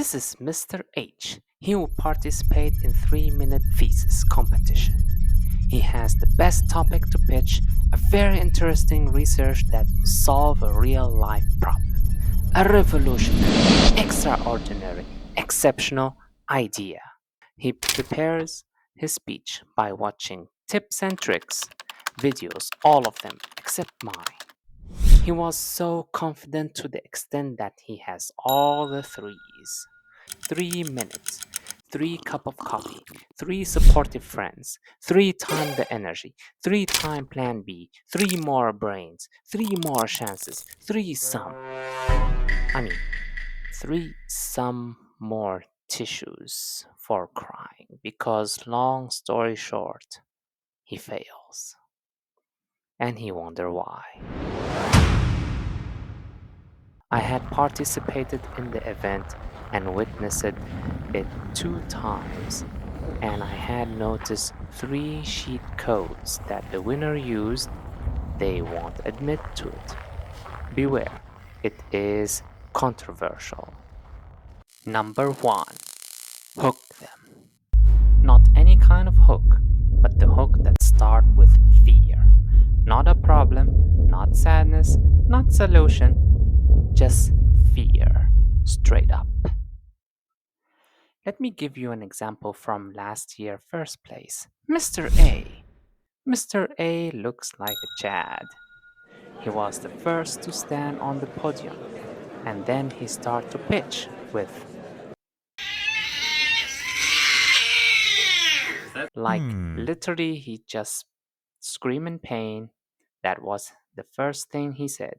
This is Mr. H. He will participate in 3-minute thesis competition. He has the best topic to pitch, a very interesting research that will solve a real life problem, a revolutionary, extraordinary, exceptional idea. He prepares his speech by watching tips and tricks videos, all of them except mine. He was so confident to the extent that he has all the threes. 3 minutes, 3 cup of coffee, 3 supportive friends, 3 time the energy, 3 time plan B, 3 more brains, 3 more chances, 3 some. I mean, 3 some more tissues for crying because long story short, he fails. And he wonder why. I had participated in the event and witnessed it 2 times, and I had noticed 3 cheat codes that the winner used. They won't admit to it. Beware, it is controversial. Number 1. Hook them. Not any kind of hook, but the hook that starts with fear. Not a problem, not sadness, not solution, just fear. Straight up. Let me give you an example from last year first place. Mr. A. Mr. A looks like a Chad. He was the first to stand on the podium, and then he started to pitch with like literally he just screamed in pain. That was the first thing he said.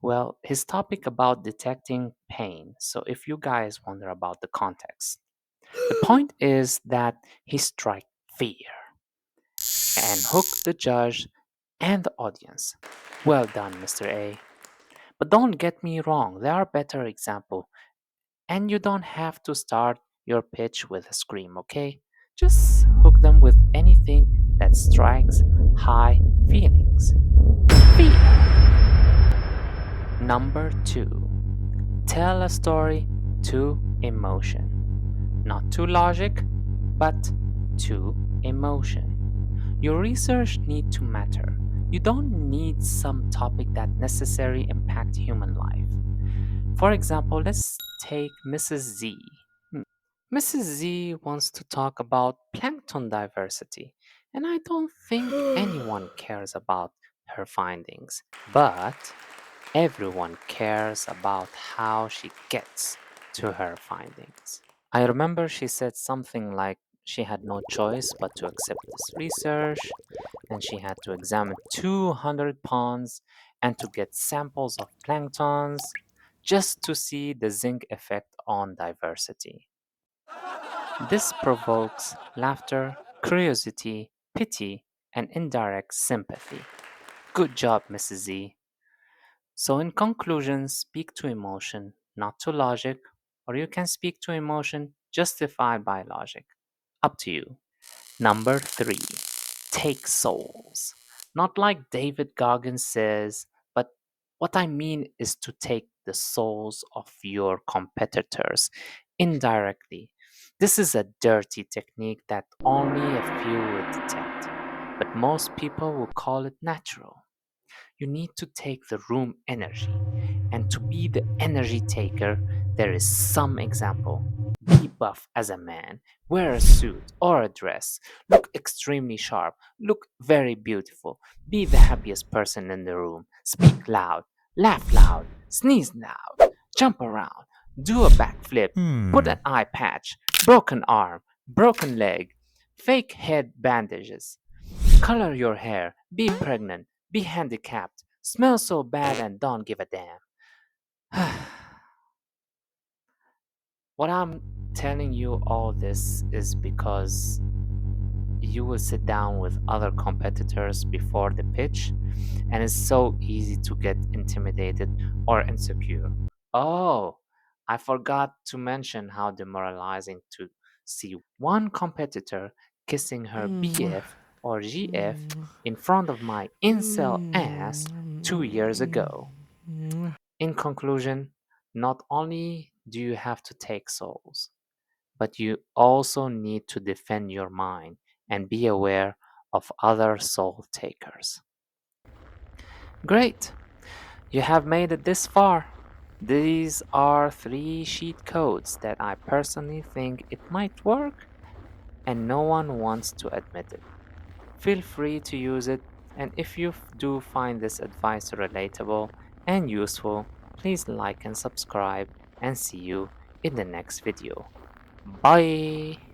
Well, his topic about detecting pain. So if you guys wonder about the context, the point is that he struck fear and hooked the judge and the audience. Well done, Mr. A. But don't get me wrong, there are better examples, and you don't have to start your pitch with a scream, okay? Just hook them with anything that strikes high feelings. Fear. Number 2. Tell a story to emotion. Not to logic, but to emotion. Your research need to matter. You don't need some topic that necessarily impact human life. For example, let's take Mrs. Z. Mrs. Z wants to talk about plankton diversity, and I don't think anyone cares about her findings, but everyone cares about how she gets to her findings. I remember she said something like she had no choice but to accept this research, and she had to examine 200 ponds and to get samples of planktons just to see the zinc effect on diversity. This provokes laughter, curiosity, pity, and indirect sympathy. Good job, Mrs. Z. So, in conclusion, speak to emotion, not to logic, or you can speak to emotion justified by logic. Up to you. Number 3. Take souls. Not like David Goggins says, but what I mean is to take the souls of your competitors indirectly. This is a dirty technique that only a few will detect, but most people will call it natural. You need to take the room energy. And to be the energy taker, there is some example. Be buff as a man, wear a suit or a dress, look extremely sharp, look very beautiful, be the happiest person in the room, speak loud, laugh loud, sneeze loud, jump around, do a backflip, put an eye patch, broken arm, broken leg, fake head bandages, color your hair, be pregnant, be handicapped, smell so bad and don't give a damn. What I'm telling you all this is because you will sit down with other competitors before the pitch, and it's so easy to get intimidated or insecure. Oh, I forgot to mention how demoralizing to see one competitor kissing her BF or GF in front of my incel ass 2 years ago. In conclusion, not only do you have to take souls, but you also need to defend your mind and be aware of other soul takers. Great! You have made it this far. These are three cheat codes that I personally think it might work, and no one wants to admit it. Feel free to use it, and if you do find this advice relatable and useful, please like and subscribe, and see you in the next video. Bye!